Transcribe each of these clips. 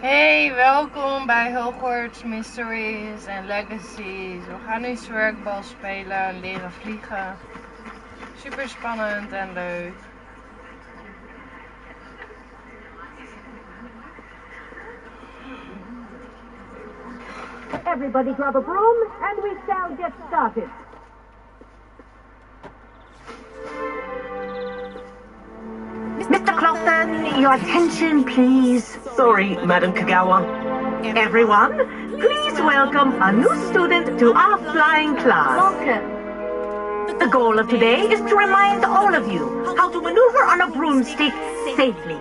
Hey, welkom bij Hogwarts Mysteries en Legacies. We gaan nu zwerkbal spelen en leren vliegen. Super spannend en leuk. Everybody grab a broom and we shall get started. Mr. Clopton, your attention, please. Sorry, Madam Kagawa. Everyone, please welcome a new student to our flying class. Welcome. The goal of today is to remind all of you how to maneuver on a broomstick safely,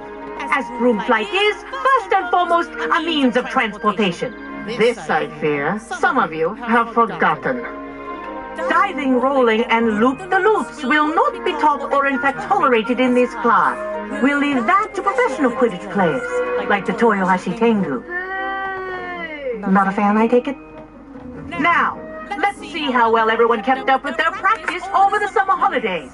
as broom flight is, first and foremost, a means of transportation. This, I fear, some of you have forgotten. Diving, rolling, and loop-the-loops will not be taught or in fact tolerated in this class. We'll leave that to professional Quidditch players, like the Toyohashi Tengu. Not a fan, I take it? Now, let's see how well everyone kept up with their practice over the summer holidays.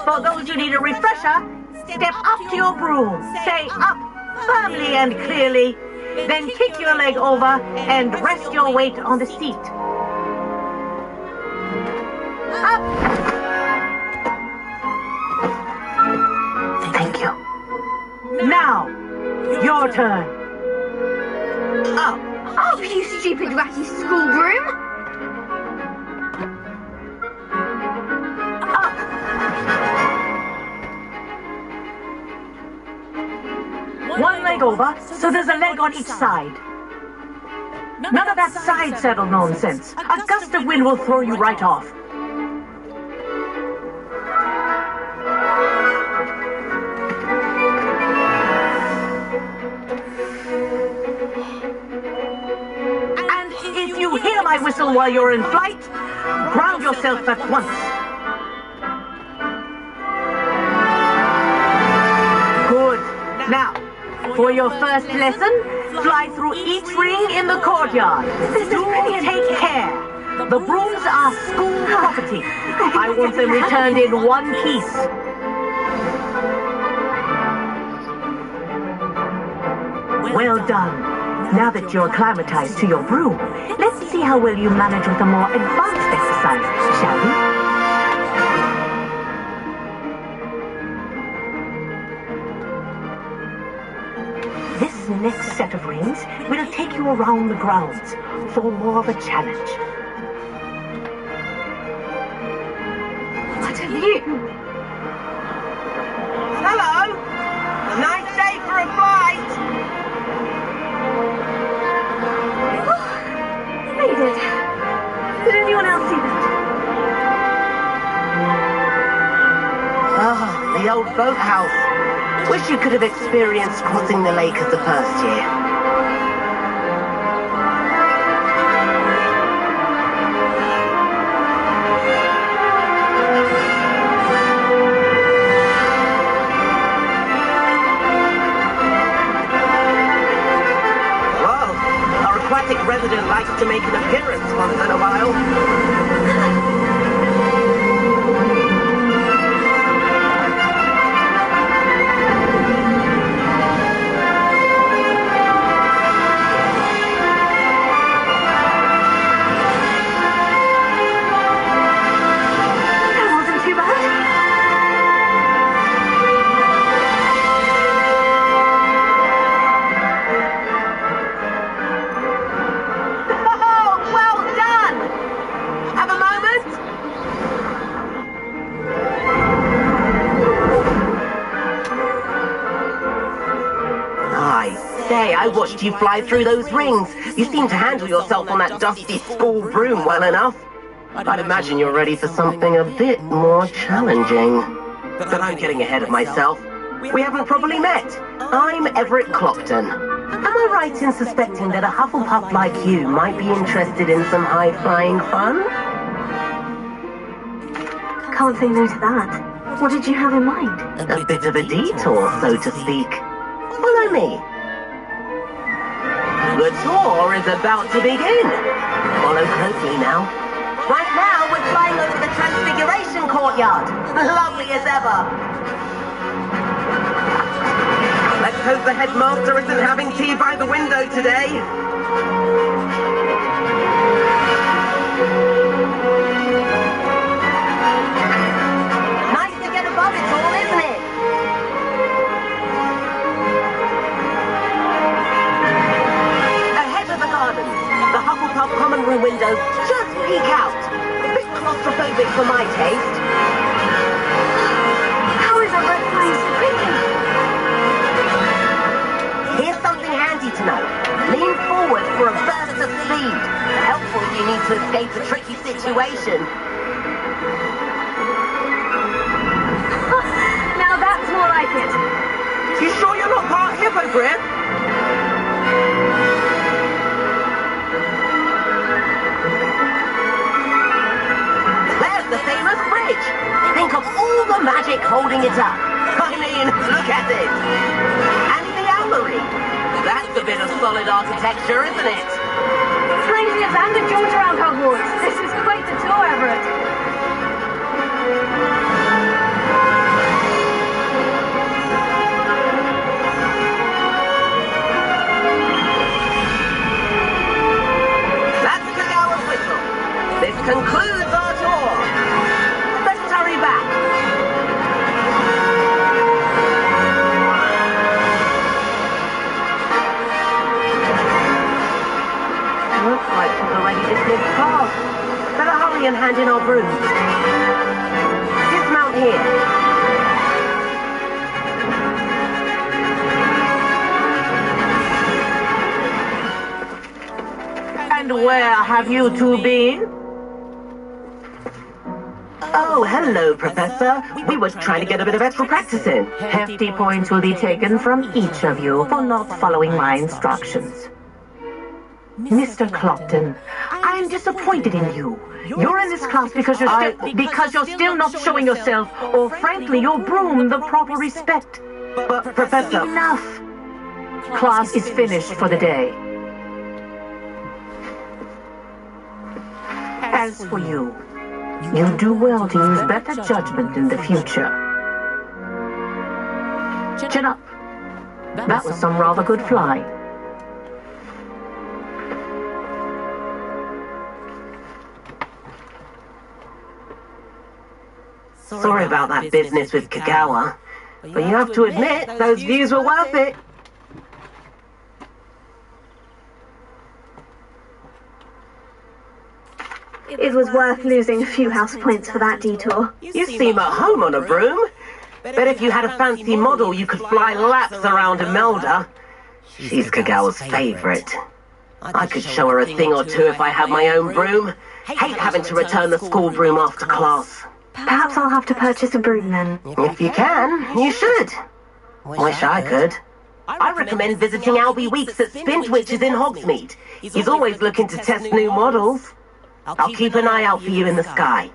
For those who need a refresher, step up to your broom, say up firmly and clearly, then kick your leg over and rest your weight on the seat. Up! Thank you. Now, your turn. Up. Up, you stupid ratty school broom! Up. One leg over, so there's a leg on each side. None of that side saddle nonsense. A gust of wind will throw you right off. And if you hear my whistle while you're in flight, ground yourself at once. Good. Now, for your first lesson, fly through each ring in the courtyard. Do take care. The brooms are school property. I want them returned in one piece. Well done. Now that you're acclimatized to your broom, let's see how well you manage with a more advanced exercise, shall we? This next set of rings will take you around the grounds for more of a challenge. What have you? Hello! A nice day for a flight! They did. Did anyone else see that? Ah, the old boathouse. Wish you could have experienced crossing the lake as the first year. Whoa, our aquatic resident likes to make an appearance once in a while. I watched you fly through those rings. You seem to handle yourself on that dusty school broom well enough. I'd imagine you're ready for something a bit more challenging. But I'm getting ahead of myself. We haven't properly met. I'm Everett Clopton. Am I right in suspecting that a Hufflepuff like you might be interested in some high-flying fun? Can't say no to that. What did you have in mind? A bit of a detour, so to speak. Follow me. The tour is about to begin. Follow closely now. Right now, we're flying over the Transfiguration Courtyard. Lovely as ever. Let's Hope the headmaster isn't having tea by the window today. Nice to get above it all, isn't it? Ahead of the gardens, the Hufflepuff common room windows just peek out. A bit claustrophobic for my taste. How is a red flying sprinting? Here's something handy to know. Lean forward for a burst of speed. Helpful if you need to escape a tricky situation. Now that's more like it. You sure you're not part hippogriff? There's the famous bridge. Think of all the magic holding it up. I mean, look at it. And the gallery. That's a bit of solid architecture, isn't it? Craziest anecdote around Hogwarts. This is quite the tour, Everett. That's Kagawa's whistle. This concludes our tour. Let's hurry back. Looks like we've already dismissed cars. Better hurry and hand in our brooms. Dismount here. And where have you two been? Oh, hello, Professor. We were trying to get a bit of extra practice in. Hefty points will be taken from each of you for not following my instructions. Mr. Clopton, I am disappointed in you. You're in this class because you're still not showing yourself, or frankly, your broom, the proper respect. But, Professor... Enough. Class is finished for the day. As for you, you do well to use better judgment in the future. Chin up. That was some rather good flying. Sorry about that business with Kagawa, but you have to admit, those views were worth it. It was worth losing a few house points for that detour. You seem at home on a broom. Bet if you had a fancy model, you could fly laps around Imelda. She's Kagawa's favorite. I could show her a thing or two if I had my own broom. Hate having to return the school broom after class. Perhaps I'll have to purchase a broom then. If you can, you should. Wish I could. I recommend visiting Albie Weeks at Spintwitches in Hogsmeade. He's always looking to test new models. I'll keep an eye out for you in the sky.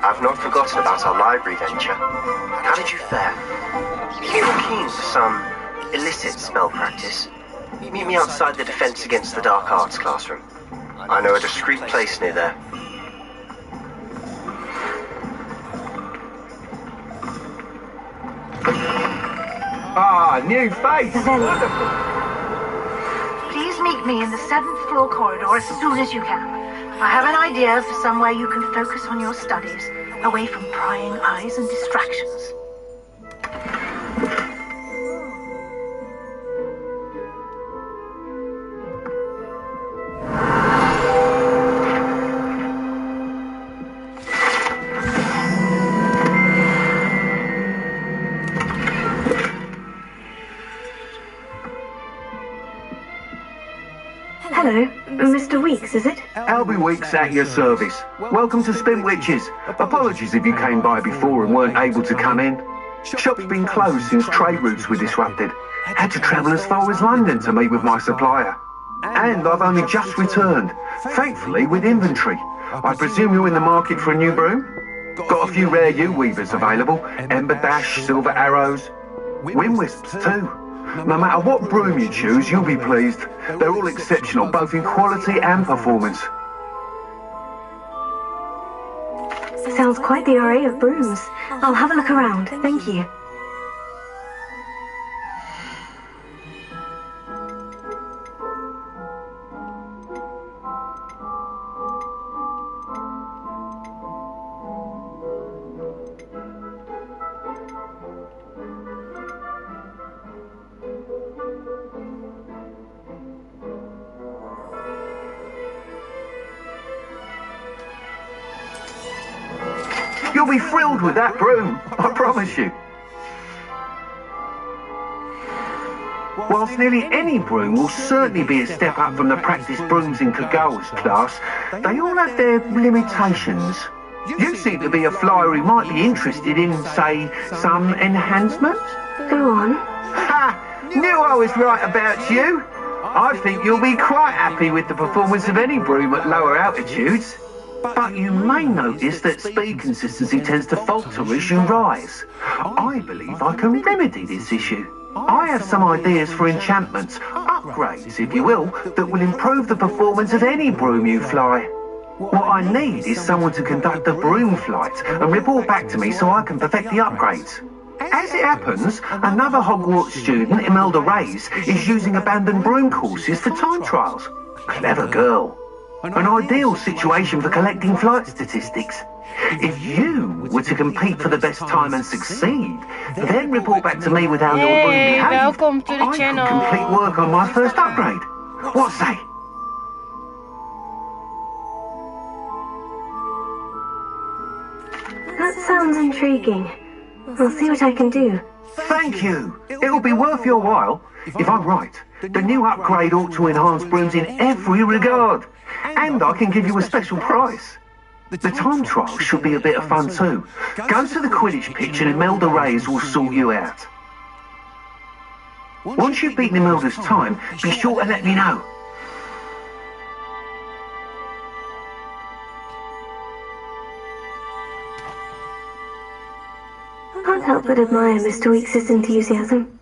I've not forgotten about our library venture. How did you fare? You were keen for some illicit spell practice. Meet me outside the Defense Against the Dark Arts classroom. I know a discreet place near there. Ah, new face. Wonderful. Please meet me in the 7th floor corridor as soon as you can. I have an idea for somewhere you can focus on your studies, away from prying eyes and distractions. Hello, Mr. Weeks, is it? Albie Weeks at your service. Welcome to Spintwitches. Apologies if you came by before and weren't able to come in. Shop's been closed since trade routes were disrupted. Had to travel as far as London to meet with my supplier. And I've only just returned, thankfully with inventory. I presume you're in the market for a new broom? Got a few rare U-weavers available. Ember Dash, Silver Arrows. Wind Wisps too. No matter what broom you choose, you'll be pleased. They're all exceptional, both in quality and performance. Sounds quite the array of brooms. I'll have a look around, thank you. You'll be thrilled with that broom, I promise you. Whilst nearly any broom will certainly be a step up from the practice brooms in Kagawa's class, they all have their limitations. You seem to be a flyer who might be interested in, say, some enhancements? Go on. Ha! Knew I was right about you. I think you'll be quite happy with the performance of any broom at lower altitudes. But you may notice that speed consistency tends to falter as you rise. I believe I can remedy this issue. I have some ideas for enchantments, upgrades if you will, that will improve the performance of any broom you fly. What I need is someone to conduct a broom flight and report back to me so I can perfect the upgrades. As it happens, another Hogwarts student, Imelda Reyes, is using abandoned broom courses for time trials. Clever girl. An ideal situation for collecting flight statistics. If you were to compete for the best time and succeed, then report back to me with how your broom behaved, welcome to the I channel. could complete work on my first upgrade. What say? That sounds intriguing. I'll see what I can do. Thank you. It'll be worth your while. If I'm right, the new upgrade ought to enhance brooms in every regard. And I can give you a special price. The time trial should be a bit of fun too. Go to the Quidditch pitch and Imelda Reyes will sort you out. Once you've beaten Imelda's time, be sure to let me know. I can't help but admire Mr. Weeks' enthusiasm.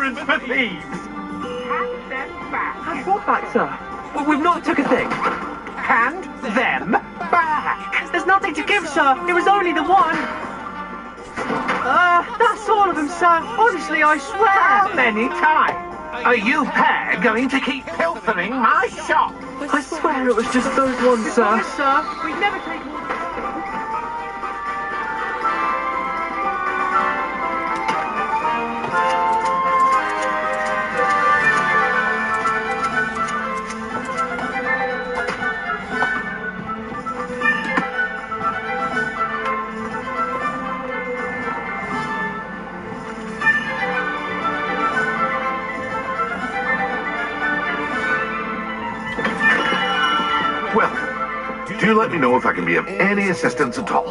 reverence for thieves. Hand them back. Hand what back, sir? We've not took a thing. Hand them back. There's nothing to give, sir. It was only the one. That's all of them, sir. Honestly, I swear. How many times are you pair going to keep pilfering my shop? I swear it was just those ones, sir. Yes, sir. We'd never take more than... Welcome. Do let me know if I can be of any assistance at all.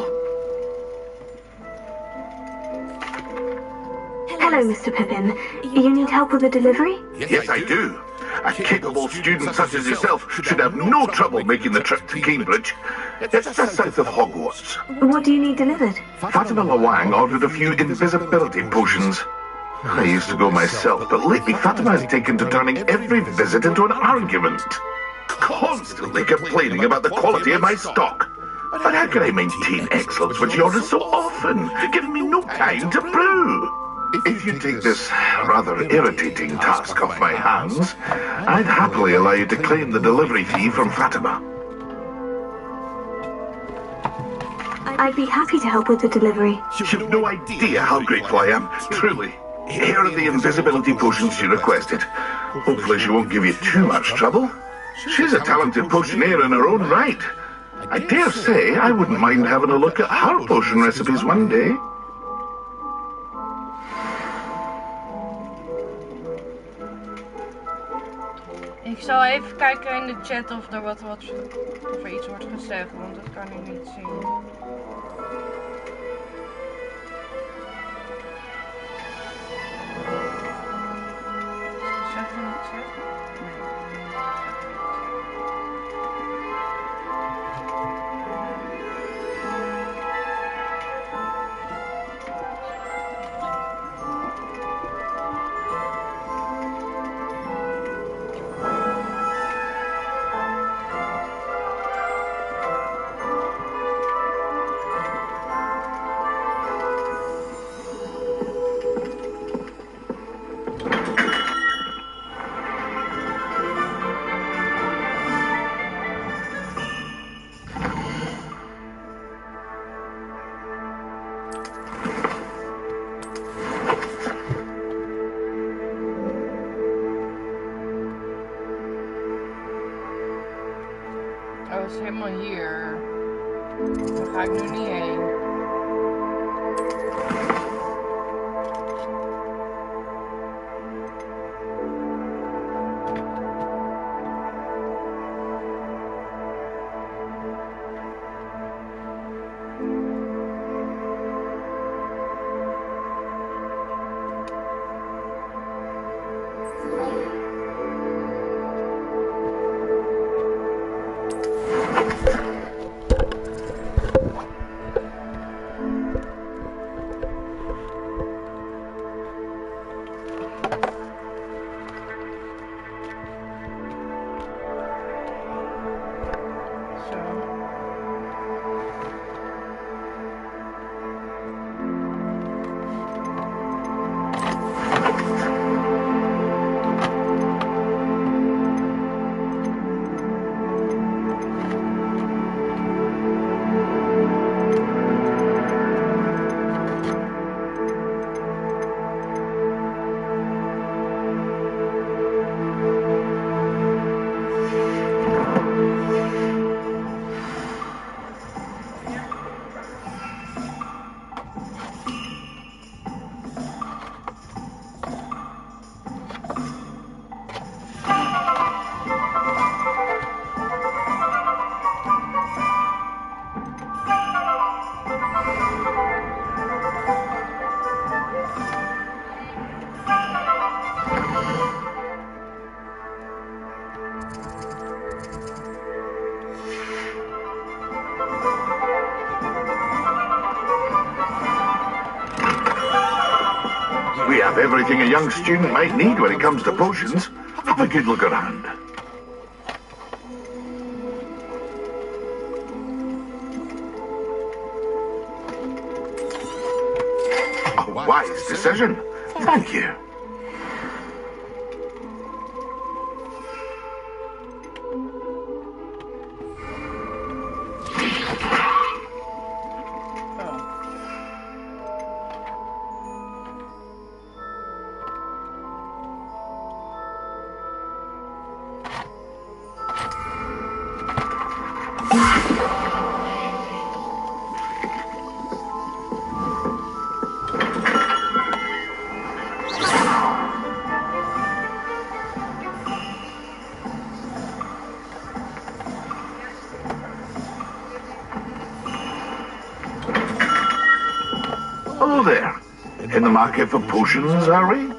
Hello, Mr. Pippin. You need help with a delivery? Yes, I do. A capable student such as yourself should have no trouble making the trip to Cambridge. It's just south of Hogwarts. What do you need delivered? Fatima Lawang ordered a few invisibility potions. I used to go myself, but lately Fatima has taken to turning every visit into an argument. Constantly complaining about the quality of my stock. But how can I maintain excellence when she orders so often, giving me no time to brew? If you take this rather irritating task off my hands, I'd happily allow you to claim the delivery fee from Fatima. I'd be happy to help with the delivery. You've no idea how grateful I am, truly. Here are the invisibility potions she requested. Hopefully she won't give you too much trouble. She's a talented potioneer in her own right. I dare say I wouldn't mind having a look at her potion recipes one day. Ik zal even kijken in de chat of er of er iets wordt gezegd, want dat kan ik niet zien. Zeg in de chat? Oh, het is helemaal hier. Daar ga ik nu niet heen. have everything a young student might need when it comes to potions. Have a good look around. A wise decision. Thank you. Hello there. In the market for potions, are we?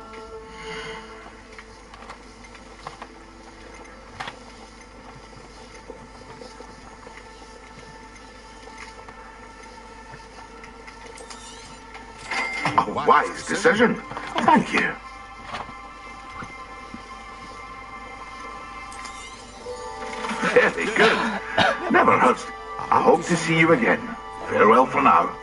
A wise decision. Thank you. Very good. Never hurts. I hope to see you again. Farewell for now.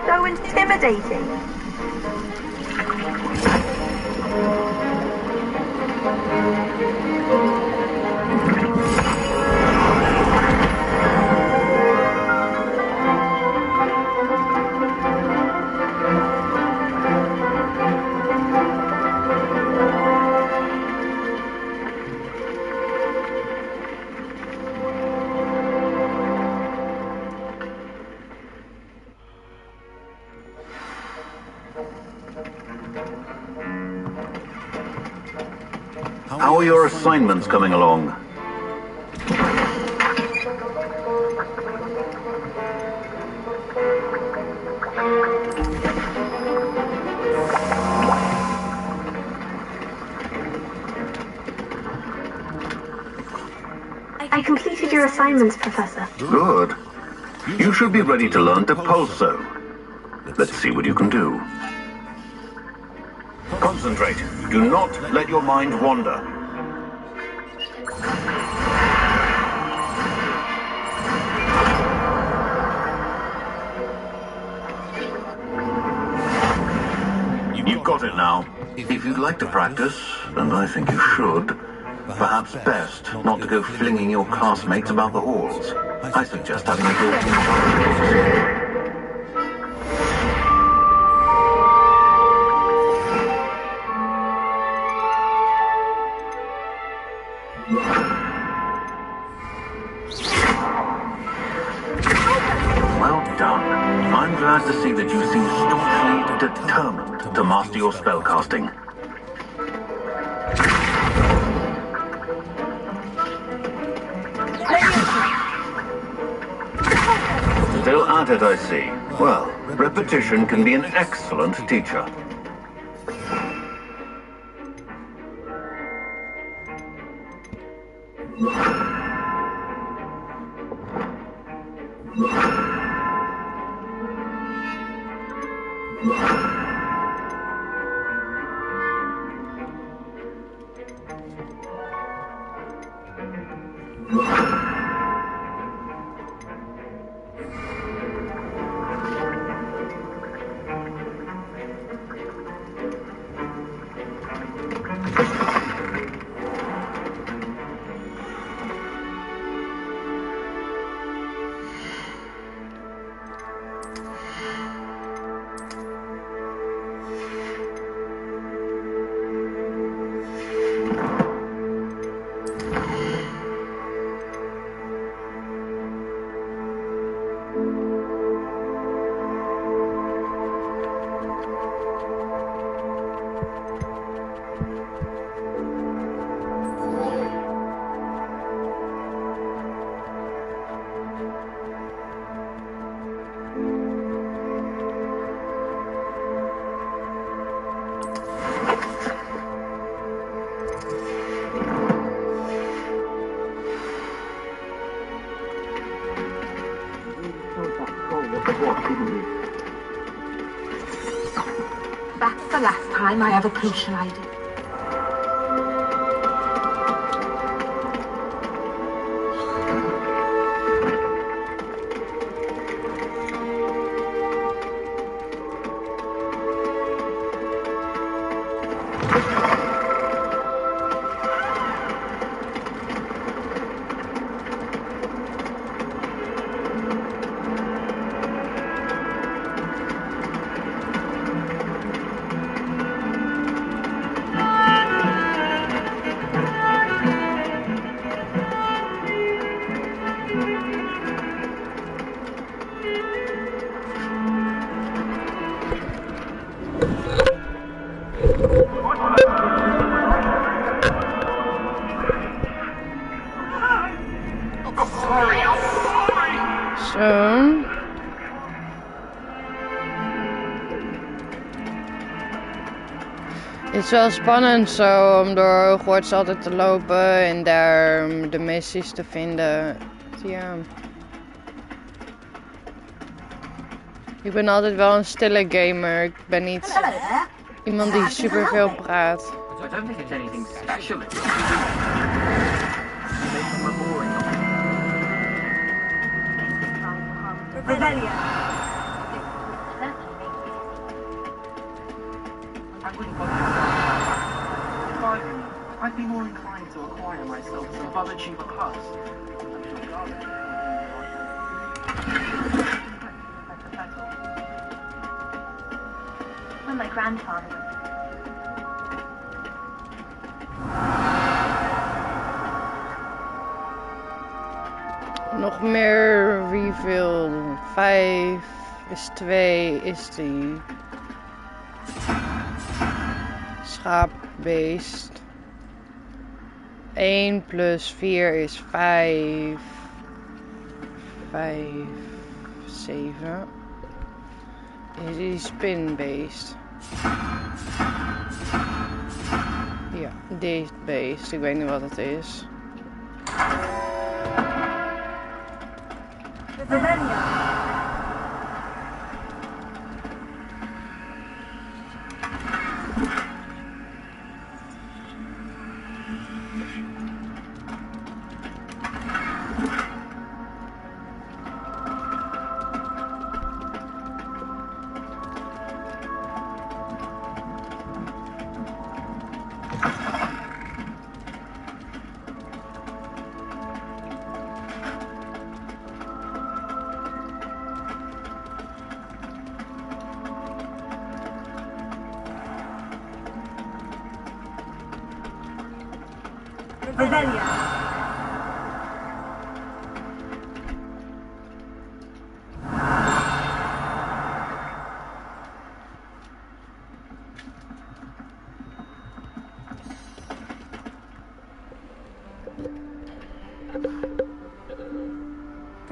So intimidating. How are your assignments coming along? I completed your assignments, Professor. Good. You should be ready to learn to pulso. Let's see what you can do. Concentrate. Do not let your mind wander. You've got it now. If you'd like to practice, and I think you should, perhaps best not to go flinging your classmates about the halls. I suggest having a go. glad to see that you seem staunchly determined to master your spellcasting. Still at it, I see. Well, repetition can be an excellent teacher. That's the last time I ever crucialized it. Het is wel spannend zo om door Hogwarts altijd te lopen en daar de missies te vinden. Ja. Ik ben altijd wel een stille gamer. Ik ben niet iemand die super veel praat. I'd be more inclined to acquire myself some Bubba Plus. When my grandfather Nog meer refill. 5 is 2 is 3. Schaapbeest. 1 plus 4 is 5. 5, 7. Is die spinbeest. Ja, deze beest. Ik weet niet wat het is.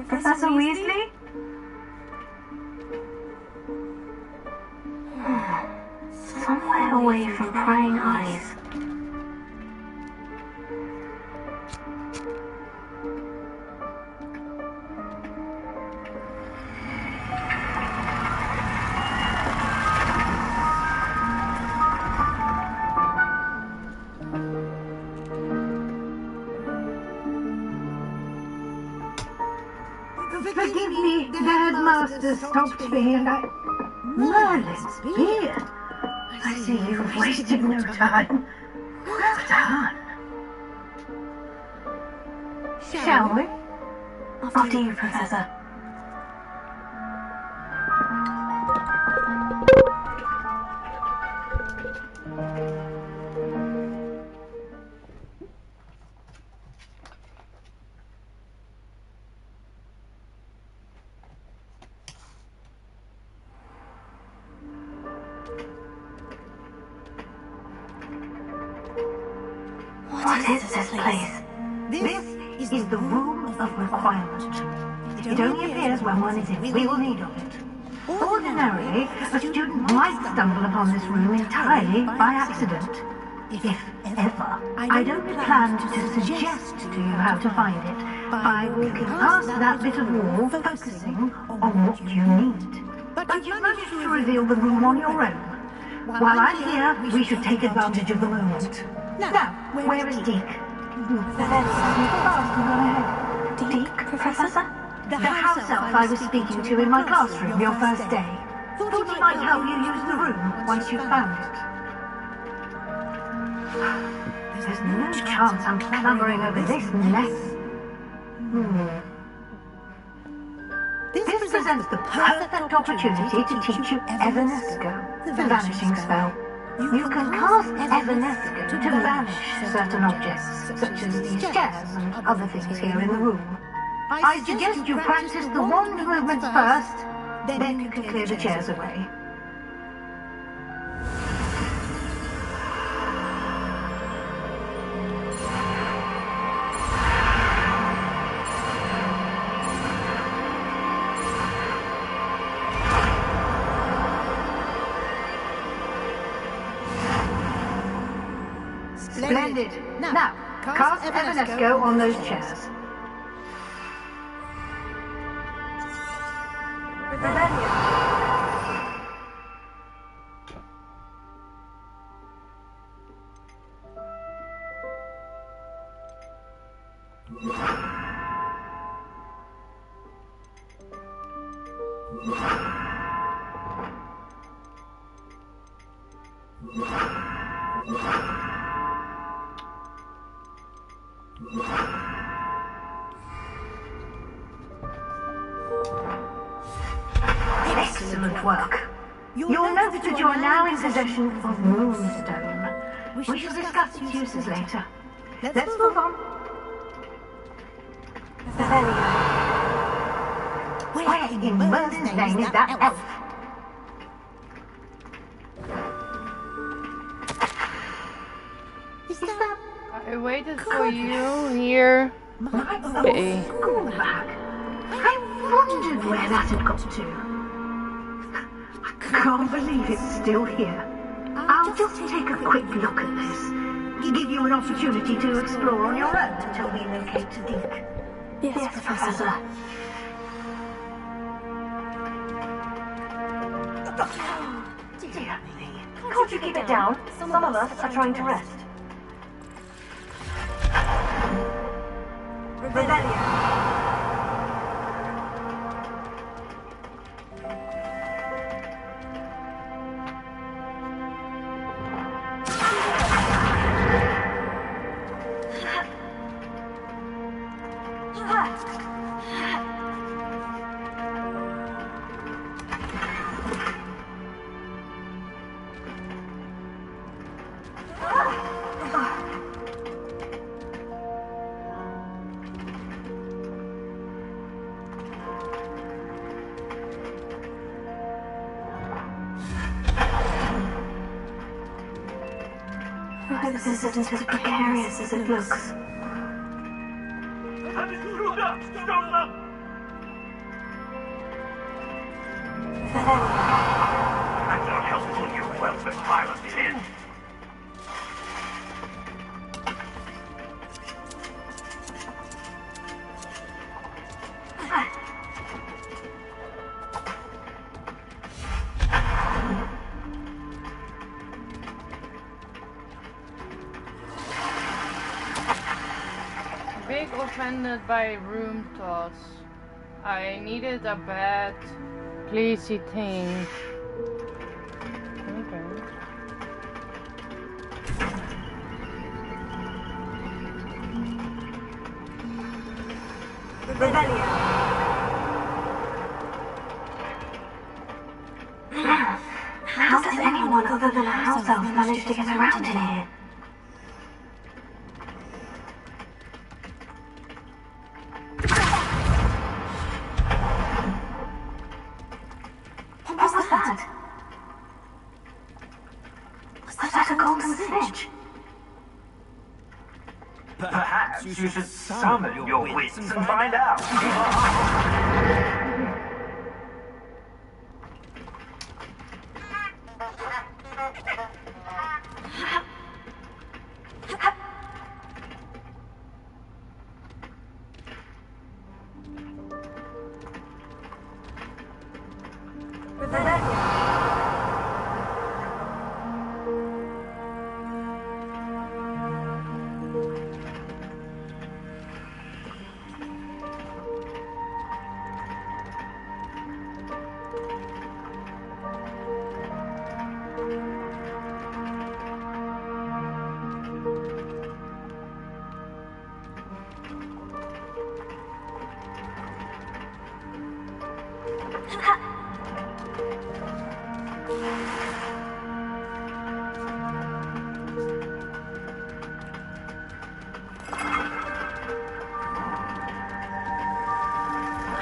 Professor Weasley? Somewhere away from prying eyes. Forgive me, the headmaster stopped me and I... Merlin's beard! I see you've wasted no time. Well done. Shall we? After you, Professor. What is this place? This is the Room of Requirement. It only appears when one is in real need of it. Ordinarily, a student might stumble upon this room entirely by accident. If ever, I'd only planned to suggest to you how to find it by walking past that bit of wall, focusing on what you need. But you've managed to reveal the room on your own. While I'm here, we should take advantage of the moment. Now, where is Deke? Deke, Professor? The house elf I was speaking to in my classroom your first day. Thought he might help you use the room once you've found it. There's no chance I'm clambering over this mess. This presents the perfect opportunity to teach you Evanesco, the vanishing spell. You can cast Evanesco to vanish certain objects, such as these chairs and other things here in the room. I suggest you practice the wand movements first, then you can clear the chairs away. Splendid. Now, cast Evanesco on those chairs. Excellent work. You'll note that you are now in possession of Moonstone. We shall discuss its uses later. Let's move on. Where in Merlin's name is that elf? Is that... I waited for you here. Okay. School bag. I wondered where that had got to. I can't believe it's still here. I'll just take a quick look at this. Give you an opportunity to explore on your own until we locate Deke. Yes, Professor. Dear me. Can't you keep it down? Some of us are trying to rest. Rebellion. This isn't as precarious as it looks. That's not helpful, you wealth of violent tin. Big offended by room toss. I needed a bad, pleasy thing. Okay. Rebellion. How does anyone other than a house elf manage to get around in here? What was that? Was that a golden snitch? Perhaps you should summon your wits and find out.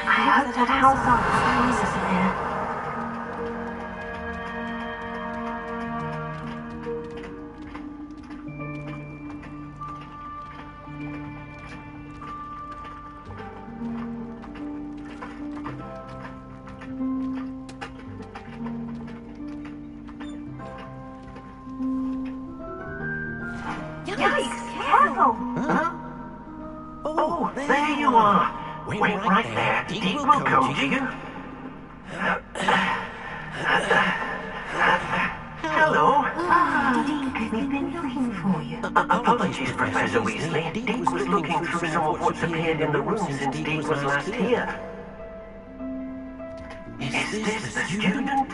I hope that house elf finds us there. Yikes! Careful! Huh? Oh, there you are. Wait right there. Deep will come to you. Hello. Deke, we've been looking for you. Apologies, Professor Weasley. Deek was looking through some of what's appeared in the room since Deek was last here. Is this the student?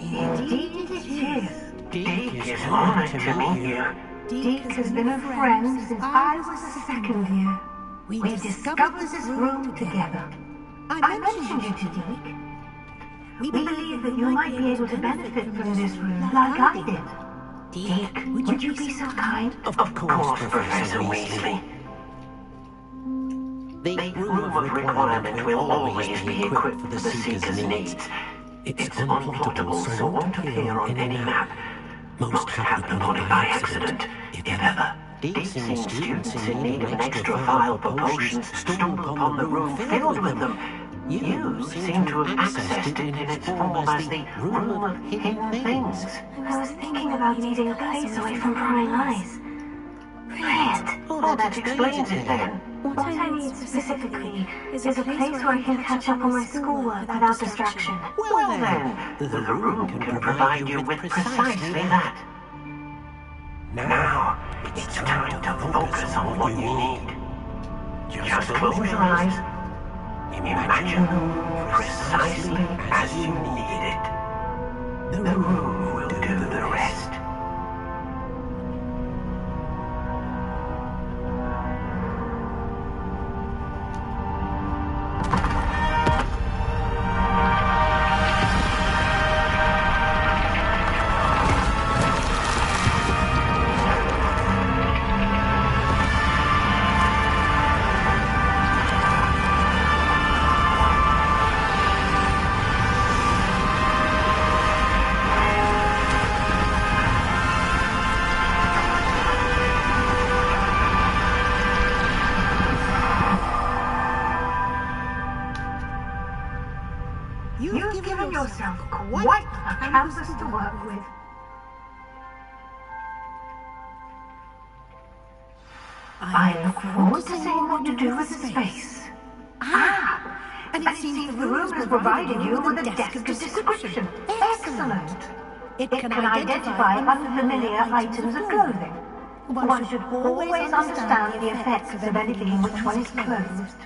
Indeed it is. Deek is honored to meet you. Deke has been a friend since I was a second year. We discovered this room together. I mentioned you to Deke. We believe that you might be able to benefit from this room like I did. Deke, would you be so kind? Of course, Professor Weasley. The room of requirement will always be equipped for the Seeker's needs. It's unplottable, so won't appear on any map. Most happen only by accident, if ever. Deep-seen students in need of an extra vial of potions stumble upon the room filled with them. You seem to have accessed it in its form as the Room of Hidden Things. I was thinking about needing a place away from prying eyes. Brilliant. Oh, that explains it then. What I need specifically is a place where I can catch up on my schoolwork without distraction. Well then, the room can provide you with precisely that. Now, it's time to focus on what you need. Just close your eyes. Imagine the room precisely as you need it. The room will do the rest. yourself quite a canvas to work with. I look forward to seeing what you do with the space. And it seems the room has provided you with a desk of description. Excellent. It can identify unfamiliar items of clothing. One should always understand the effects of anything in which one is clothed.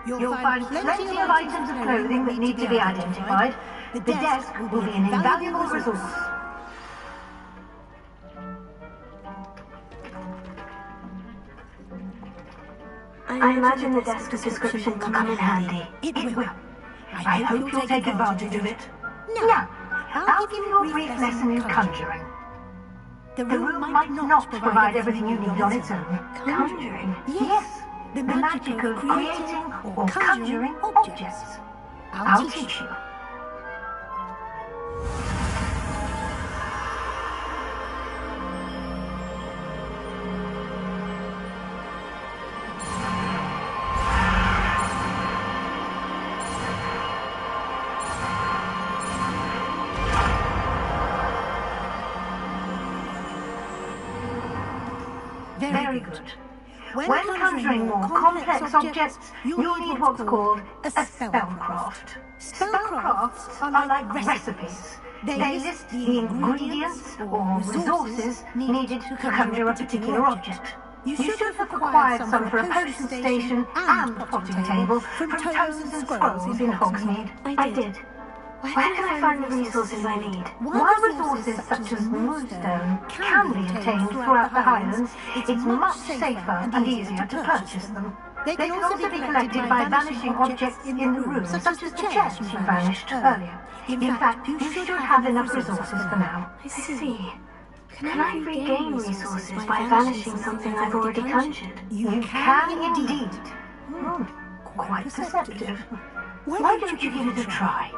You'll find plenty of items of clothing that need to be identified. The desk will be an invaluable resource. I imagine the desk of description will come in handy. It will. I hope you'll take advantage of it. Now, I'll give you a brief lesson in conjuring. The room might not provide everything you need on its own. Conjuring? Yes. The magic of creating or conjuring objects. I'll teach you. Very good. When conjuring more complex objects, you'll need what's called a spellcraft. Spellcrafts are like recipes. They list the ingredients or resources needed to conjure a particular object. You should have acquired some for a potion station and potting table from tomes and scrolls in Hogsmeade. I did. Where can I find the resources I need? While resources such as moonstone can be obtained throughout the Highlands, it's much safer and easier to purchase them. They can also be collected by vanishing objects in the room, such as the chest you vanished earlier. In fact, you should have enough resources for now. I see. Can I regain resources by vanishing something I've already conjured? You can indeed. Quite perceptive. Why don't you give it a try?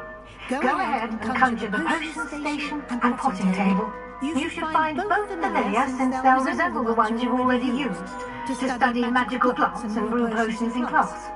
Go ahead and conjure the potion station and potting table. You should find both familiar since they'll resemble the ones you've already used to study magical plants and brew potions in class.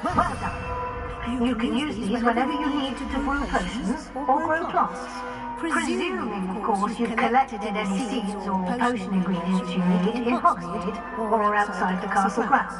Well done. You can use these whenever you need to brew potions or grow plants. Presuming, of course, you've collected any seeds or potion ingredients you need in Hogsmeade or outside the castle grounds.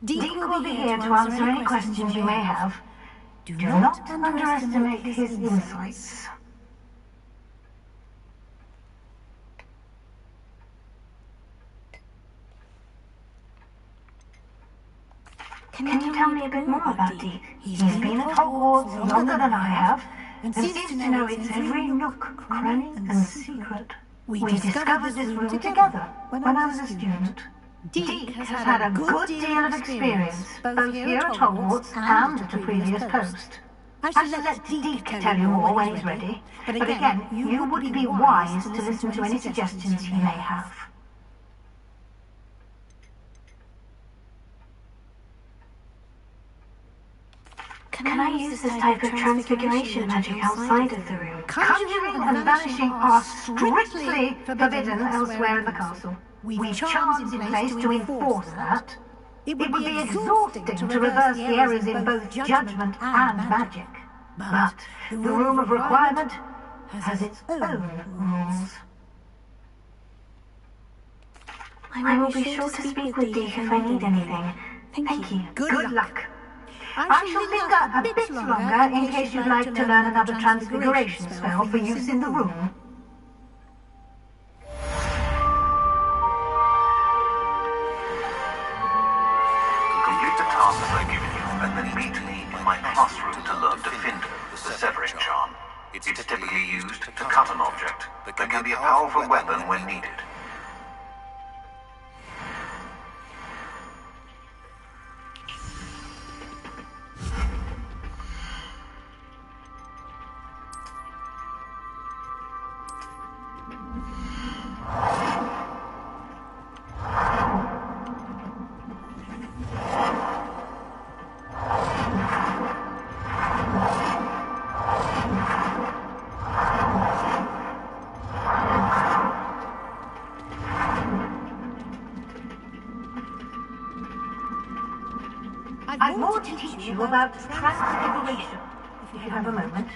Deke will be here to answer any questions you may have. Do not underestimate his insights. Can you tell me a bit more about Deke? He's been at Hogwarts longer than I have, and seems to know its every nook, cranny, and secret. We discovered this room together when I was a student. Deke has had a good deal of experience, both here at Hogwarts and at a previous post. I should let Deke tell you more when he's ready, but again, you would be wise to listen to any suggestions he may have. Can I use this type of transfiguration magic outside of the room? Conjuring and vanishing are strictly forbidden elsewhere in the castle. We've charms in place to enforce that. It would be exhausting to reverse the errors in both judgment and magic. But the Room of Requirement has its own rules. I will be sure to speak with Deke if I need anything. Thank you. Good luck. I shall linger a bit longer in case you'd like to learn another transfiguration spell for use in the room. Complete the tasks I've given you, and then meet me in my classroom to learn Defender, the severing charm. It's typically used to cut an object, but can be a powerful weapon when needed. I've more to teach you about transfiguration, if you have a moment.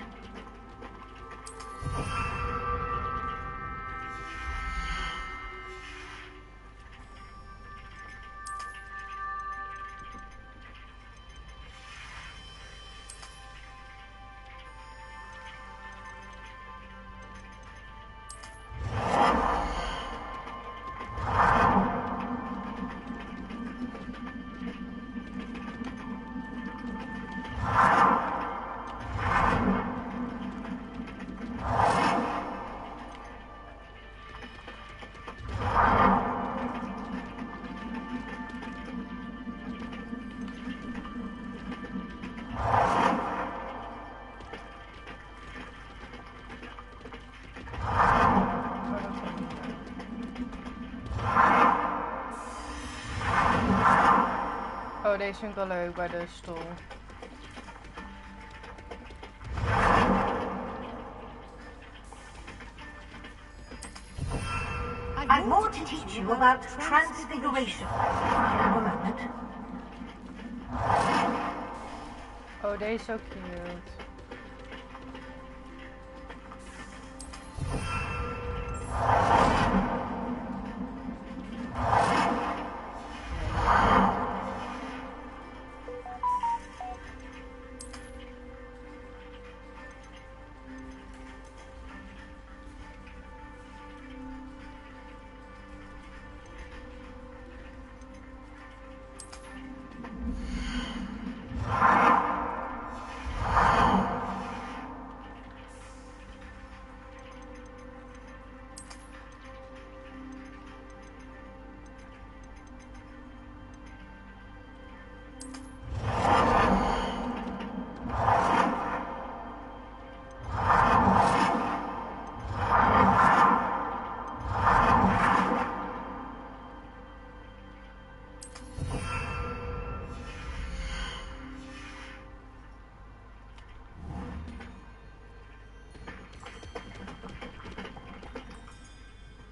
Oh, deze vind ik wel leuk bij de stoel. I've more to teach you about transfiguration. Have a moment. Oh, deze is zo cute.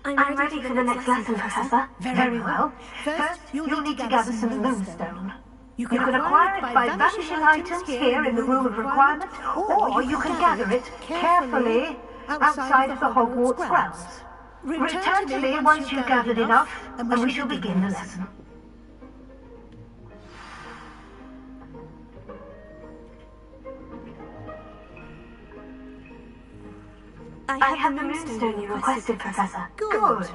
I'm ready for the next lesson, Professor. Very well. First, you'll need to gather some moonstone. You can acquire it by vanishing items here in the Room of Requirement, or you can gather it carefully outside of the Hogwarts grounds. Return to me once you've gathered enough, and we shall begin the lesson. I have the moonstone you requested, Professor. Good.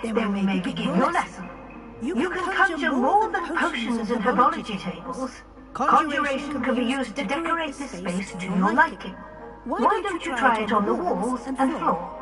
Then we may begin your lesson. You can conjure more than potions and herbology tables. Conjuration can be used to decorate this space to your liking. Why don't you try it on the walls and floor?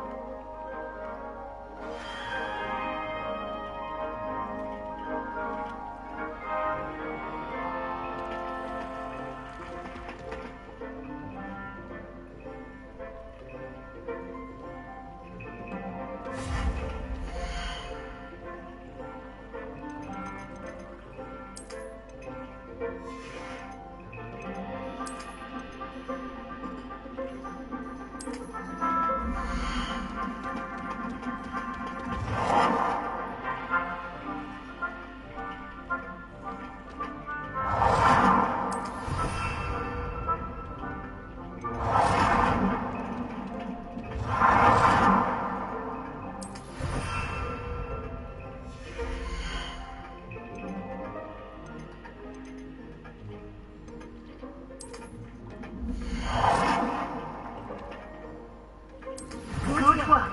Good work.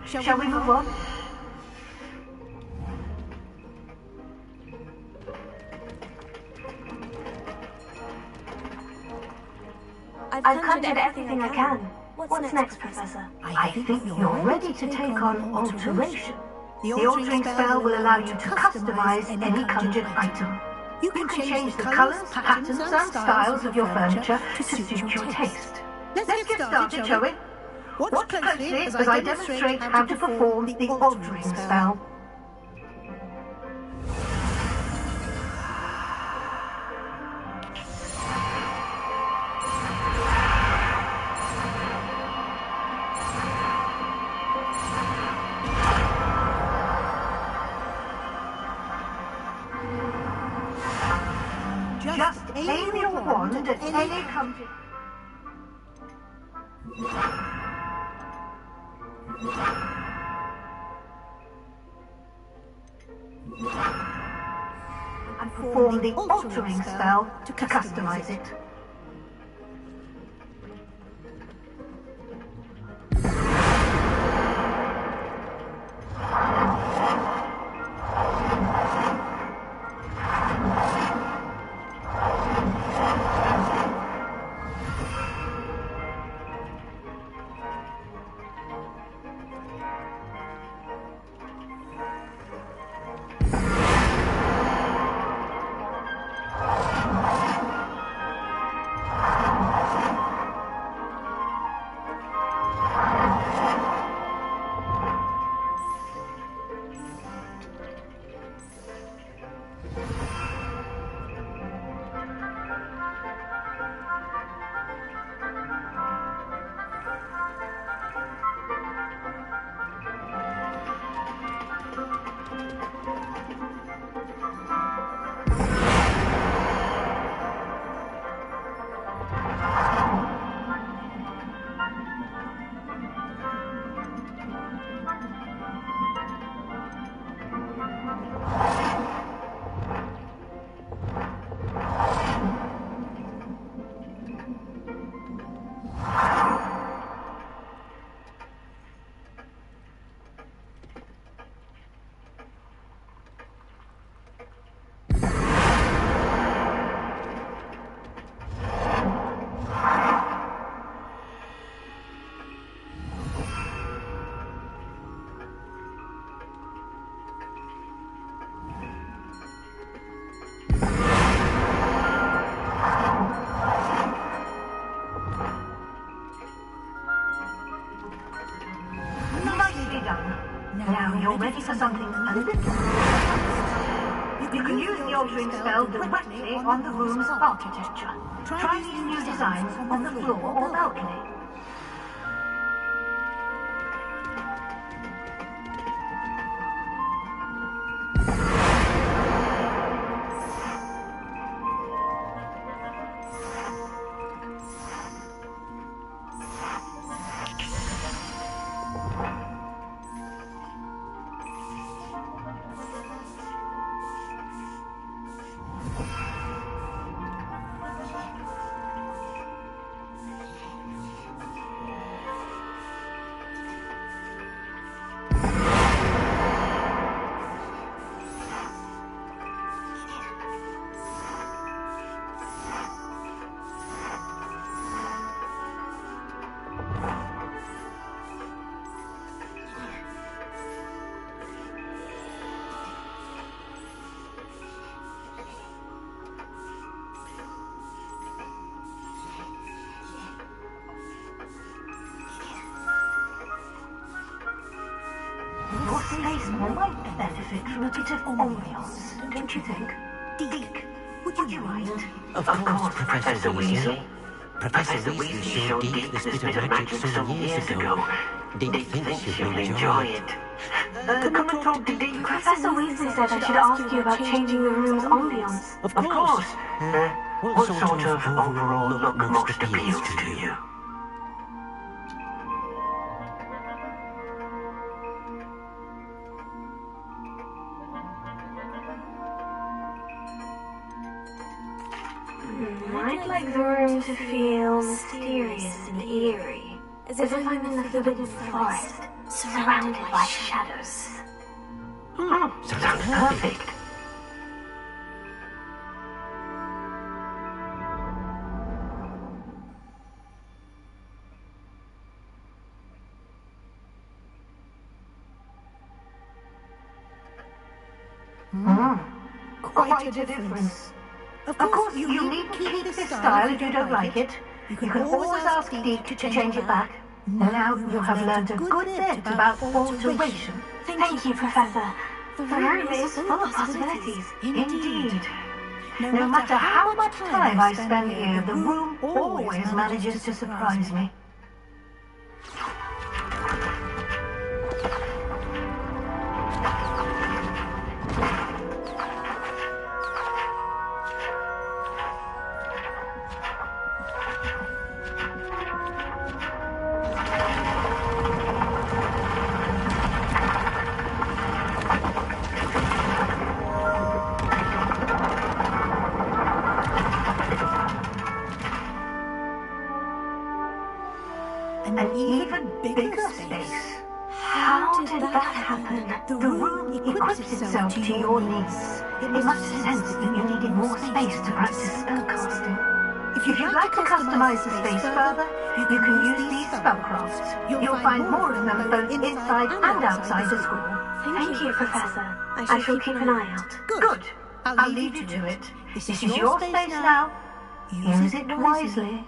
Shall we move on? I've conjured everything I can. What's next, Professor? I think you're ready to take on alteration. The altering spell will allow you to customize any conjured item. You can change the colors, patterns, and styles of your furniture to suit your taste. Let's get started, shall we? Watch closely as I demonstrate how to perform the altering spell. Just aim your wand at any conjured. And perform the altering spell to customize it. Now you're ready for something a little. You can use the altering spell directly on the room's architecture. Try these new designs on the floor or balcony. Your space might benefit from a bit of ambiance, don't you think? Deke, would you mind? Of course, Professor Weasley. Professor Weasley showed Deke this bit of magic some years ago. Deke thinks you'll enjoy it. Come and talk to Deke. Professor Weasley said I should ask you about changing the room's ambience. Of course. What sort of overall look most appeals to you? I'd like the room to feel mysterious and eerie, as if I'm in the forbidden forest, surrounded by shadows. Sounds perfect. Quite a difference. Of course, you need to keep this style if you don't like it. You can always ask Deke to change it back. Now you have learned a good bit about alteration. Thank you, Professor. The room is full of possibilities. Indeed. No matter how much time I spend here, the room always manages to surprise me. An even bigger space. How did that happen? The room equips itself to your needs. It must have sensed that you needed more space to practice spellcasting. If you'd like to customize the space further, you can use these spellcrafts. You'll find more of them both inside and outside the school. Thank you, Professor. I shall keep an eye out. Good. I'll leave you to it. This is your space now. Use it wisely.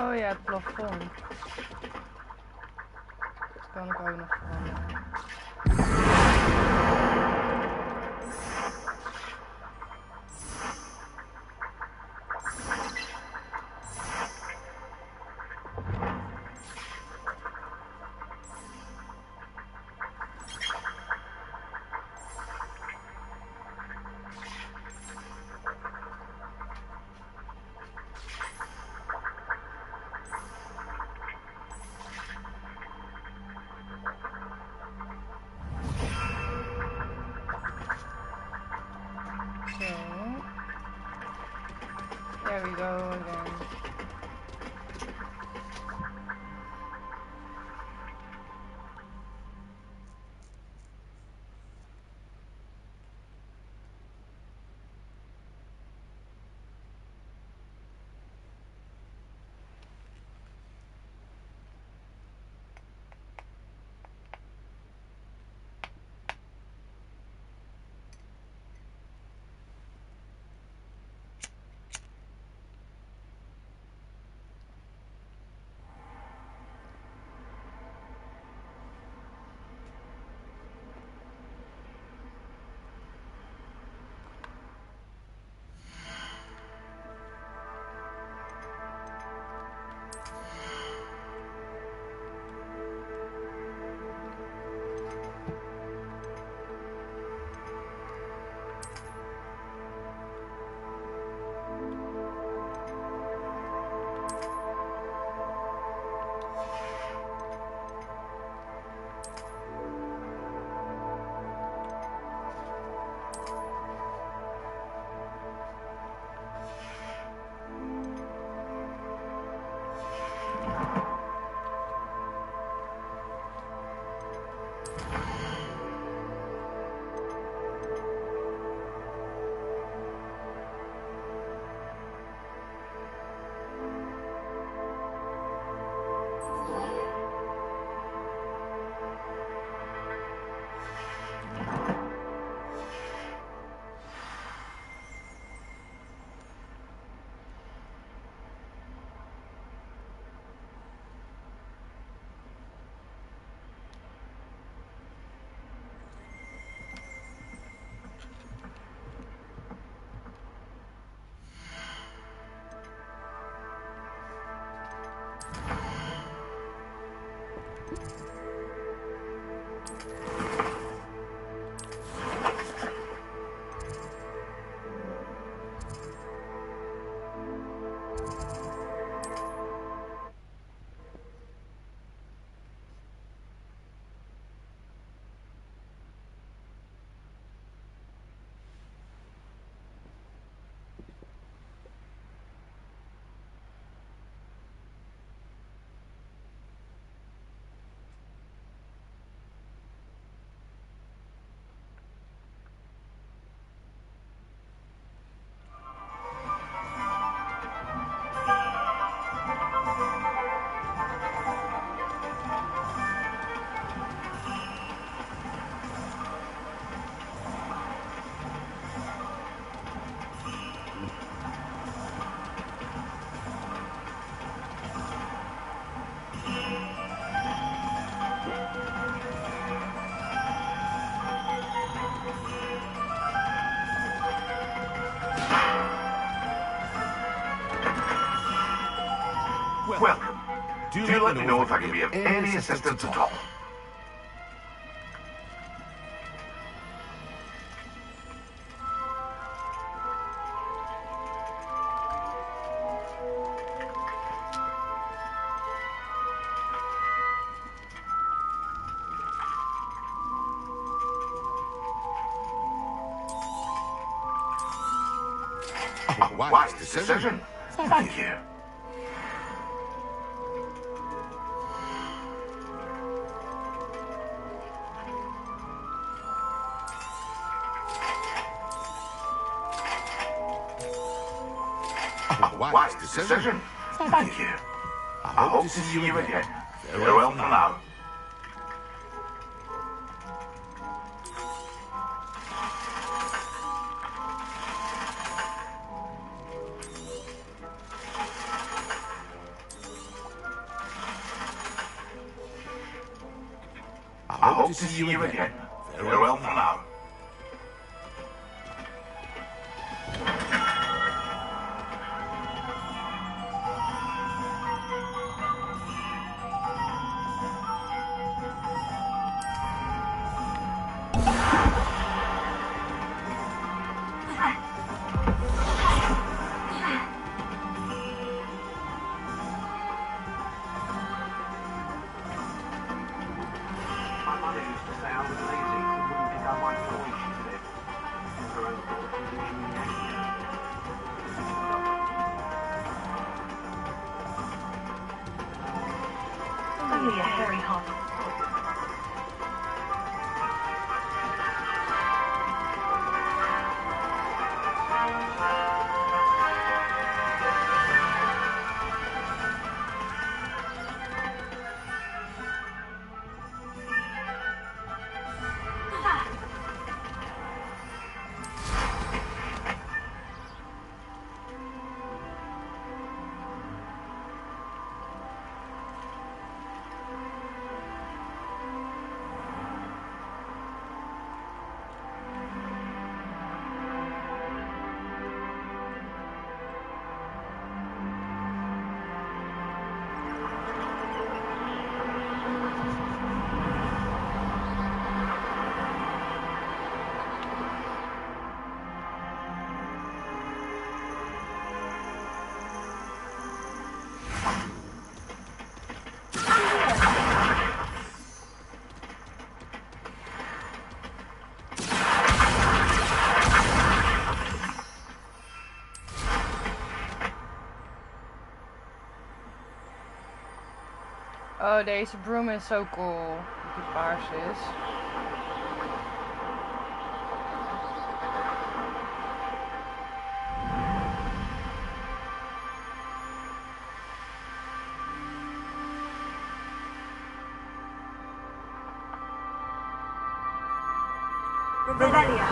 Oh ja, het plafond. Dat kan ik ook nog veranderen. There we go again. Welcome. Do let me know if I can be of any assistance at all. A wise decision. Thank you. A wise decision. Thank you. I hope to see you again. Farewell for now. Hope to see you again. Farewell for now. Only a hairy hop. Oh, deze broom is zo cool. Dat die paars is. Revelia.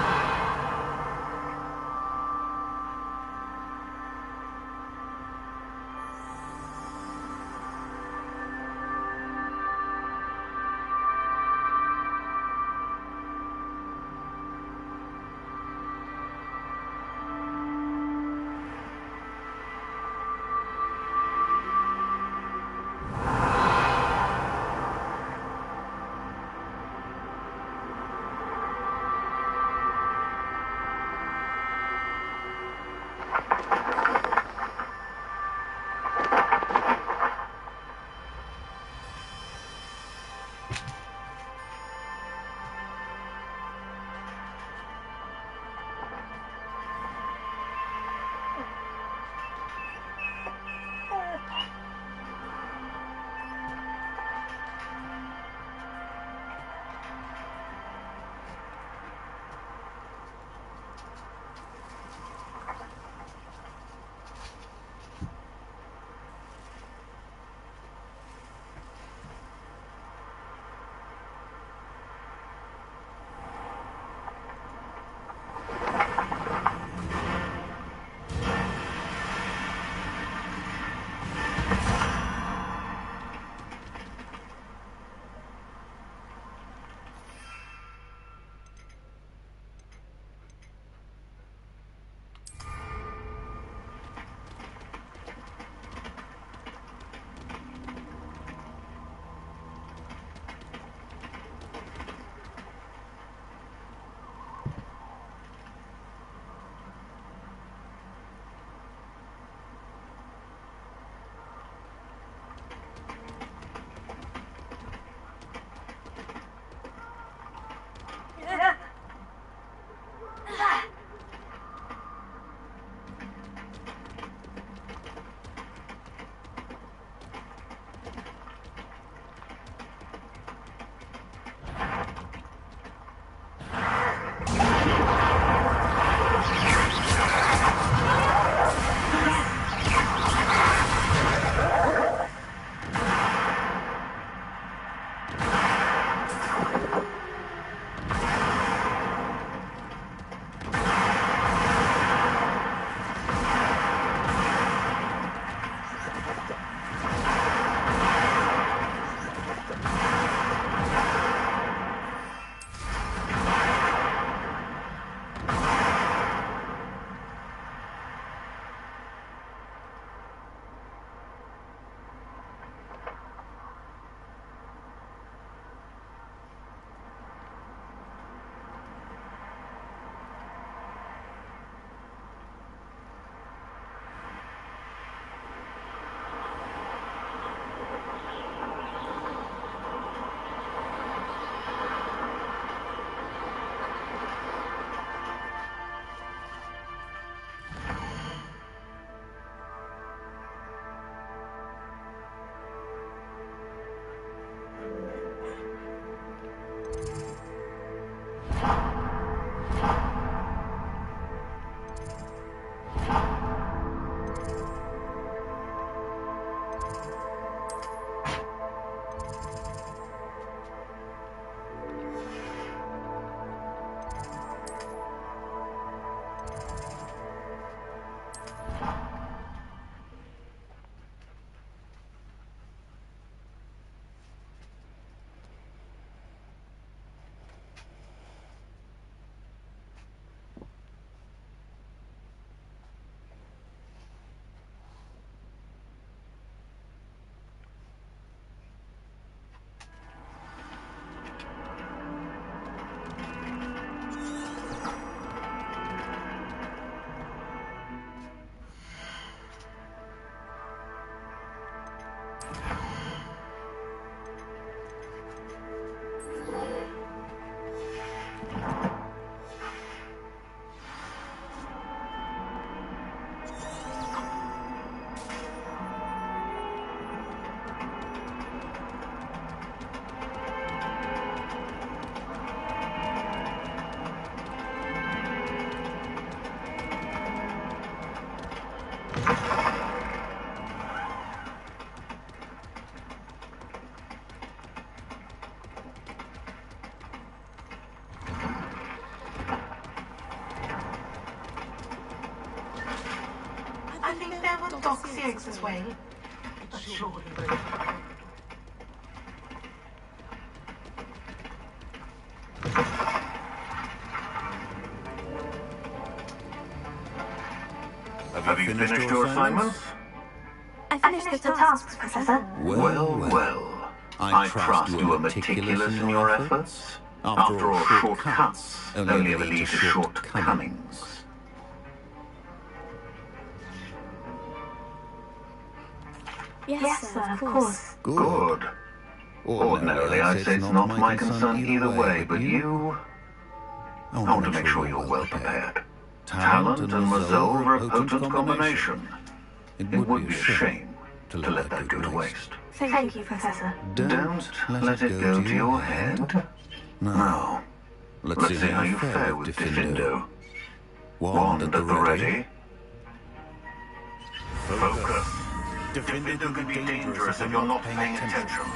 think there were doxiers as well. But surely. Have you finished your assignments? I finished the tasks, Professor. Well, well. I trust you are meticulous in your efforts. After all, shortcuts only ever lead to shortcomings. Yes, sir, of course. Good. Ordinarily, I'd say it's not my concern either way, but you... I want to make sure you're well prepared. Talent and resolve are a potent combination. It would be a shame to let that go to waste. Thank you, Professor. Don't let it go to your head. Now, let's see how you fare with Diffindo. Wand at the ready. Focus. Diffindo can be dangerous if you're not paying attention.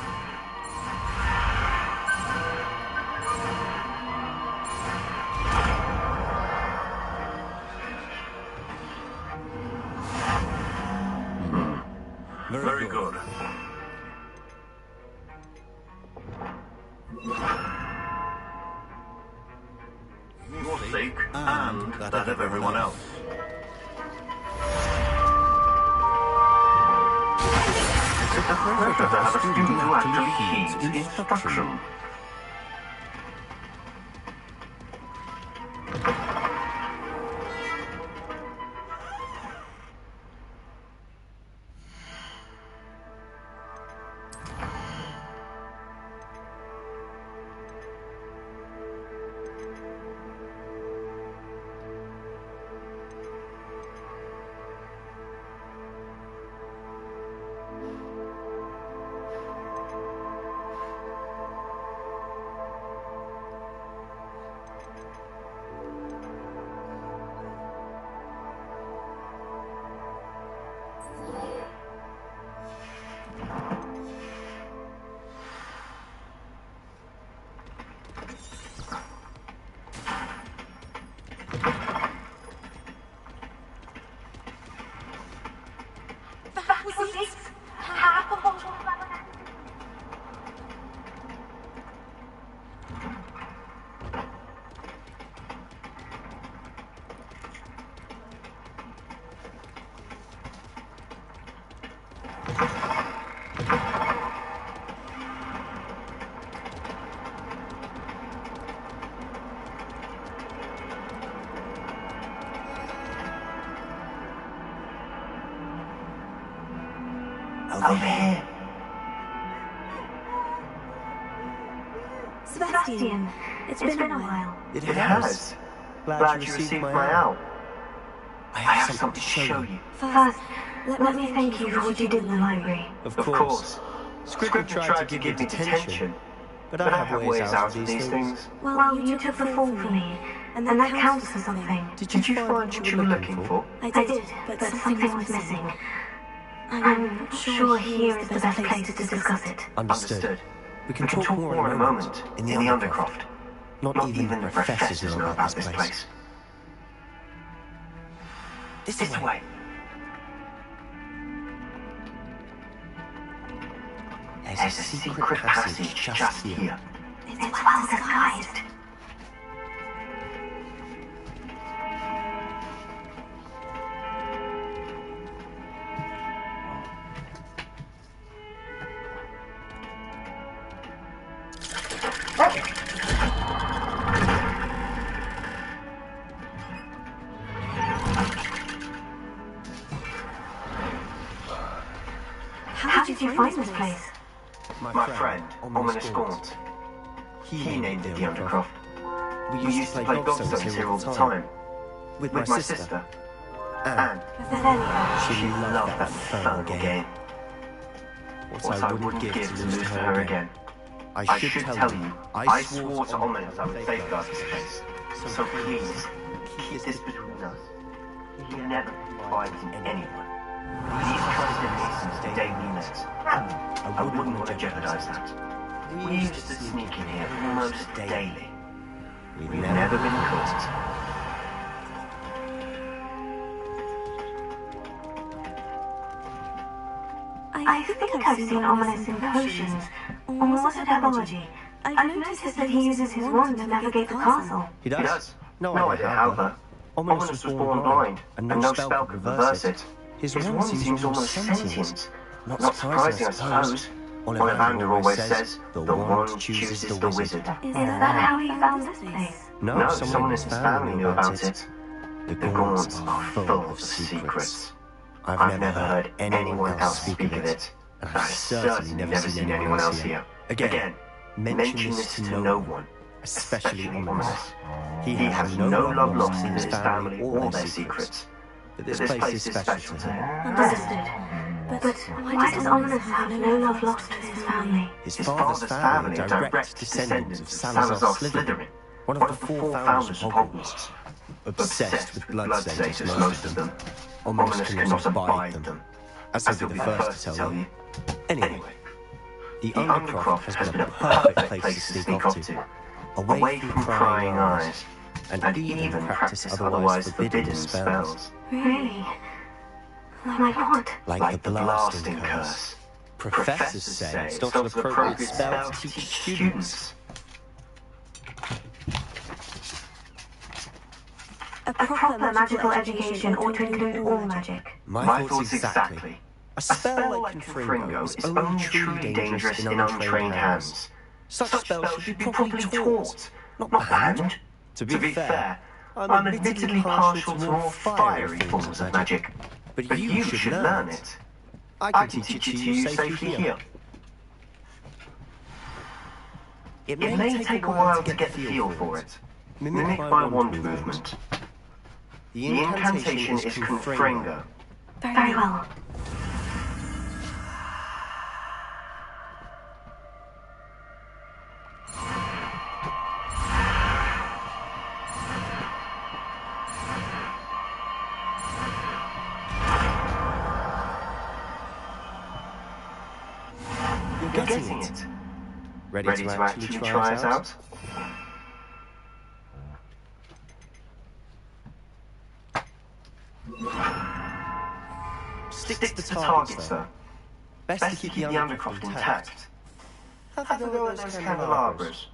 Very good. Your sake and that of everyone else. It's a pleasure to have a student who actually heeds instruction. Over here. Sebastian, it's been a while. It has. Glad you received my owl. I have something to show you. First, let me thank you for what you did in the library. Of course. Scribner tried to give me detention, but I have ways out of these things. Well, you took the fall for me, and that counts for something. Did you find what you were looking for? I did, but something was missing. I'm not sure here is the best place to discuss it. Understood. We can talk more in a moment, in the Undercroft. Not even the professors know about this place. This way. There's a secret passage just here. It's well disguised. How did you find this place? My friend, Ominous Gaunt. He named it the Undercroft. We used to play Godstones here all the time. With my sister. Anne. She loved that infernal game. What I wouldn't give to lose to her again. I should tell you, I swore to Ominous I would safeguard this place. So please, keep this between us. He never confides in anyone. These trusted Masons daily met. I wouldn't want to jeopardize that. We used to sneak in here almost daily. We've never been caught. I think I've seen ominous in potions, or was it herbology? I've noticed that he uses his wand to navigate the castle. He does. No idea how, though. Ominous was born blind, and no spell could reverse it. His wand seems almost sentient. Not surprising, I suppose. Ollivander always says, the wand chooses the wizard. Is that how he found this place? No, someone in his family knew about it. The Gaunts are full of secrets. I've never heard anyone else speak of it. I've certainly never seen anyone else here. Again, mention this to no one, especially Ominous. He has no love lost in his family or their secrets. But this place is special to him. Understood. But why does Ominous have no love lost to his family? His father's family are direct descendants of Salazar Slytherin, one of the 4 founders of Hogwarts. Obsessed with blood status, most of them. Ominous cannot abide them, as he'll be the first to tell you. Anyway, the Undercroft has been a perfect place to sneak off to, away from prying eyes, and even practice otherwise forbidden spells. Really? Like what? Like the blasting curse. Professors say it's not an appropriate spell to teach students. A proper magical education ought to include all magic. My thoughts exactly. A spell like Confringo is only truly dangerous in untrained hands. Such spells should be properly taught, not banned. To be fair, I'm admittedly partial to more fiery forms of magic, but you should learn it. I can teach it to you safely here. It may take a while to get the feel for it. Mimic my wand movement. The incantation is Confringo. Very well. You're getting it. Ready to actually try it out? Stick to the targets, though. Best to keep the Undercroft intact. Have a go at those candelabras.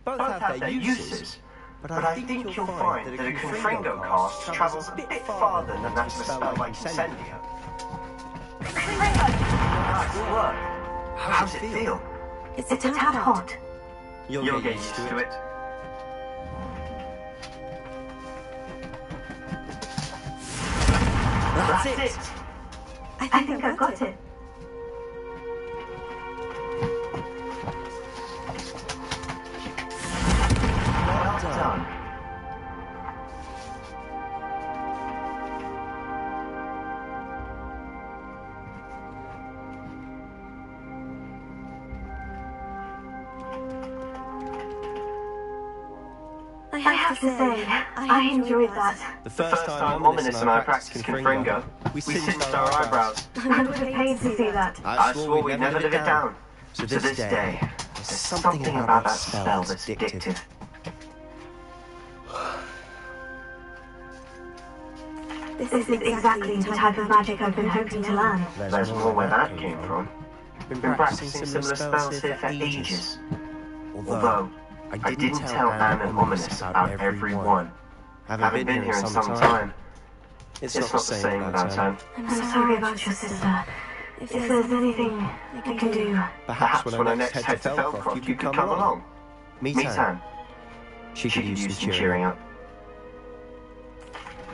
Both have their uses, but I think you'll find that a Confringo cast travels a bit farther than that of a spell like Incendia. Nice work. How's it feel? It's a tad hot. You'll get used to it. That's it. I think I've got it. Well done. I have to say, I enjoyed that. The first time Ominous and I practiced Confringo, we cinched our eyebrows. I would have paid to see that. I swore we'd never live it down. To this day, there's something about that spell that's addictive. This is exactly the type of magic I've been hoping to learn. There's more where that came from. Been practicing similar spells here for ages. Although, I didn't tell Anne and Ominous about every one. Haven't been here in some time. It's not the same without Anne. I'm sorry about your sister. If there's anything I can do... Perhaps when I next head to Felcroft, you could come along. Meet Anne. She could use some cheering up.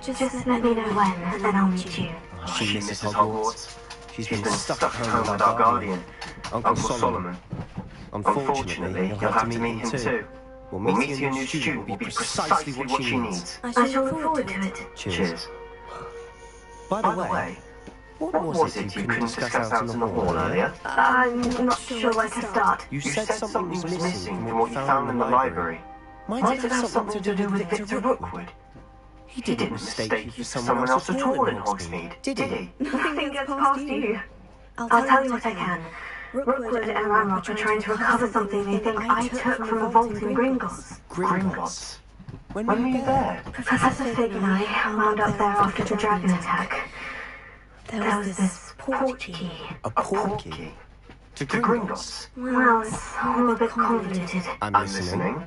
Just let me know when, and then I'll meet you. She misses Hogwarts. She's been stuck at home with our guardian, Uncle Solomon. Unfortunately, you'll have to meet him too. We'll meet your new student will be precisely what she needs. I shall look forward to it. Cheers. By the way, what was it you couldn't discuss out in the hall earlier? I'm not sure where to start. You said something was missing from what you found in the library. Might it have something to do with Victor Rookwood? He didn't mistake you for someone else at all in Hogsmeade, did he? Nothing gets past you. I'll tell you what I can. Rookwood and Ranrock are trying to recover something they think I took from a vault in Gringotts. Gringotts? When were you there? Professor Fig and I wound up there after the dragon attack. There was this portkey. A portkey? To Gringotts? Well, it's all a bit convoluted. I'm listening.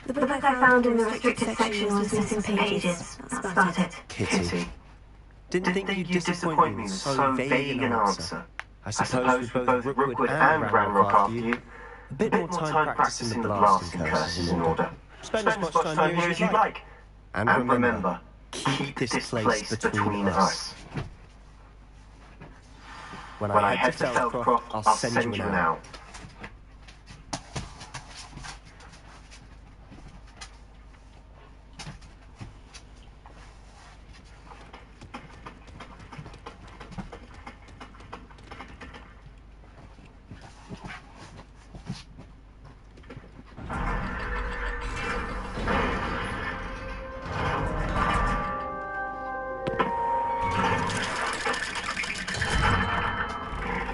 The book I found in the restricted section was missing some pages. That's about it. Kitty. Didn't think you'd disappoint me with so vague an answer. I suppose with both Rookwood and Ranrock after you, a bit more time practicing the blasting curses is in order. Spend as much time here as you'd like. And remember, keep this place between us. When I head to Feldcroft, I'll send you an owl.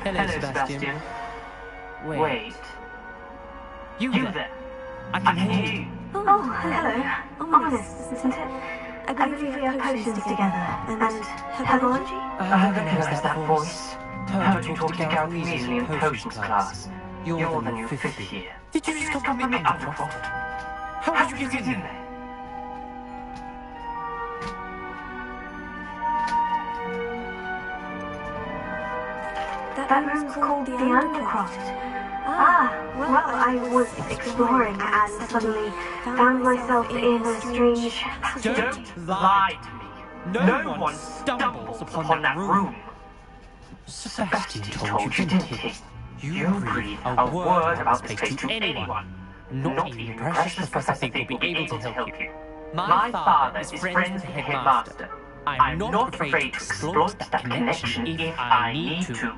Hello, Sebastian. Wait. You there? I can hear you. Oh, hello. Ominous, isn't it? I believe we have potions together. And herbology? I recognize that voice. Heard you talk to Gareth Weasley in potions class. You're the new fifth year. Did you just come from the Undercroft? How did you get in there? That room's called the Undercroft. Well, I was exploring and suddenly found myself in a strange passage. Don't lie to me. No one stumbles upon that room. Sebastian told you, didn't he? You breathe a word about this place to anyone. Not even precious Professor Fig will be able to help you. My father is friends with the headmaster. I'm not afraid to exploit that connection if I need to.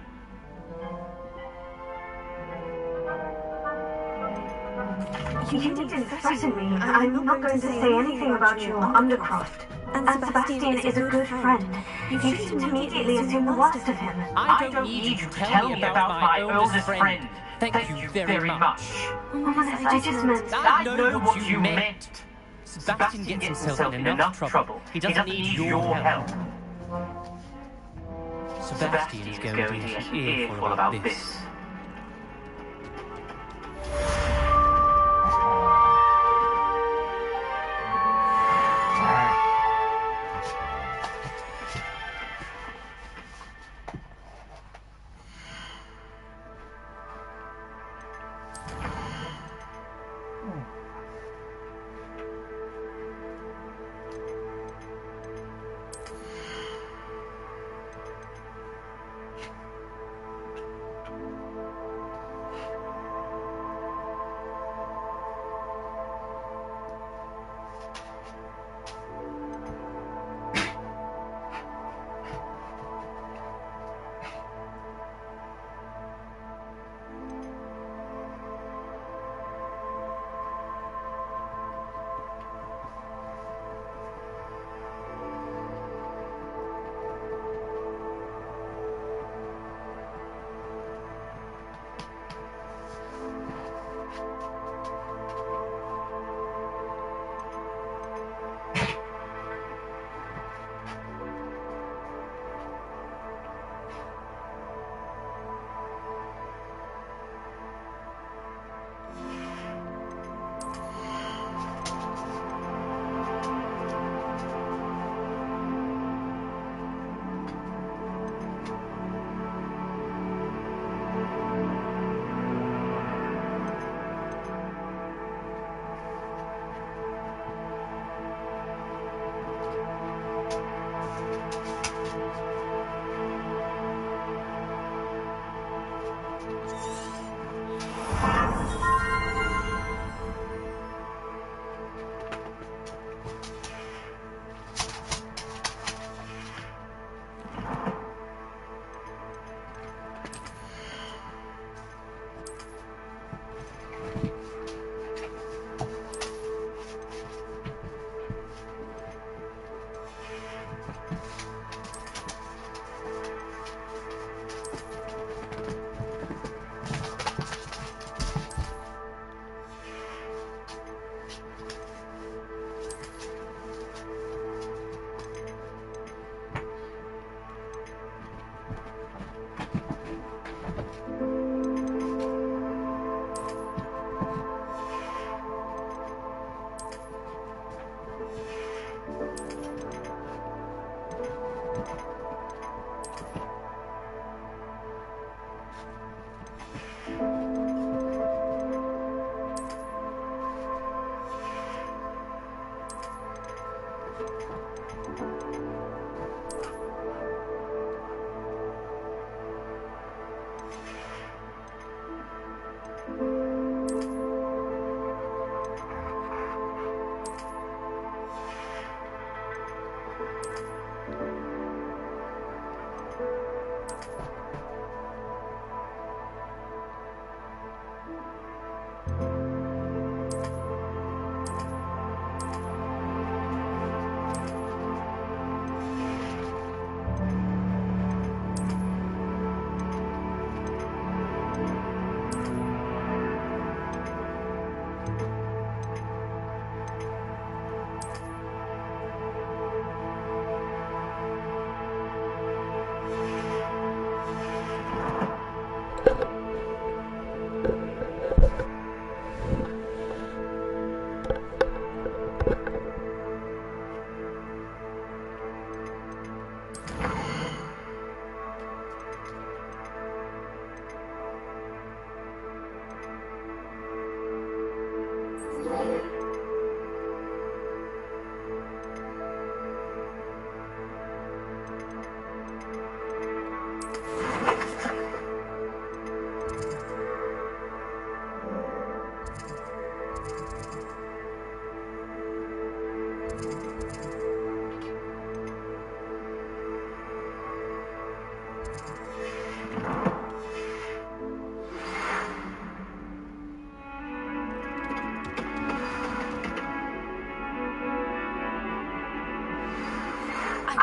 You didn't threaten me. I'm not going to say anything about your Undercroft. And Sebastian is a good friend. You shouldn't immediately assume the worst of him. I don't need you to tell me about my oldest friend. Thank you very much. Honest, I just meant... I know what you meant. Sebastian gets himself in enough trouble. He doesn't need your help. Sebastian is going to get an earful about this.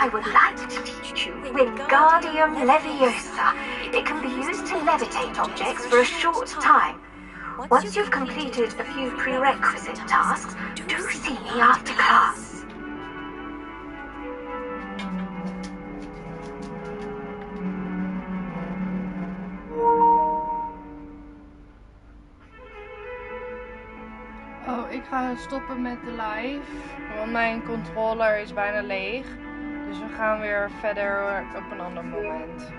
I would like to teach you Wingardium Leviosa. It can be used to levitate objects for a short time. Once you've completed a few prerequisite tasks, do see me after class. Oh, ik ga stoppen met de live, want mijn controller is bijna leeg. Dus we gaan weer verder op een ander moment.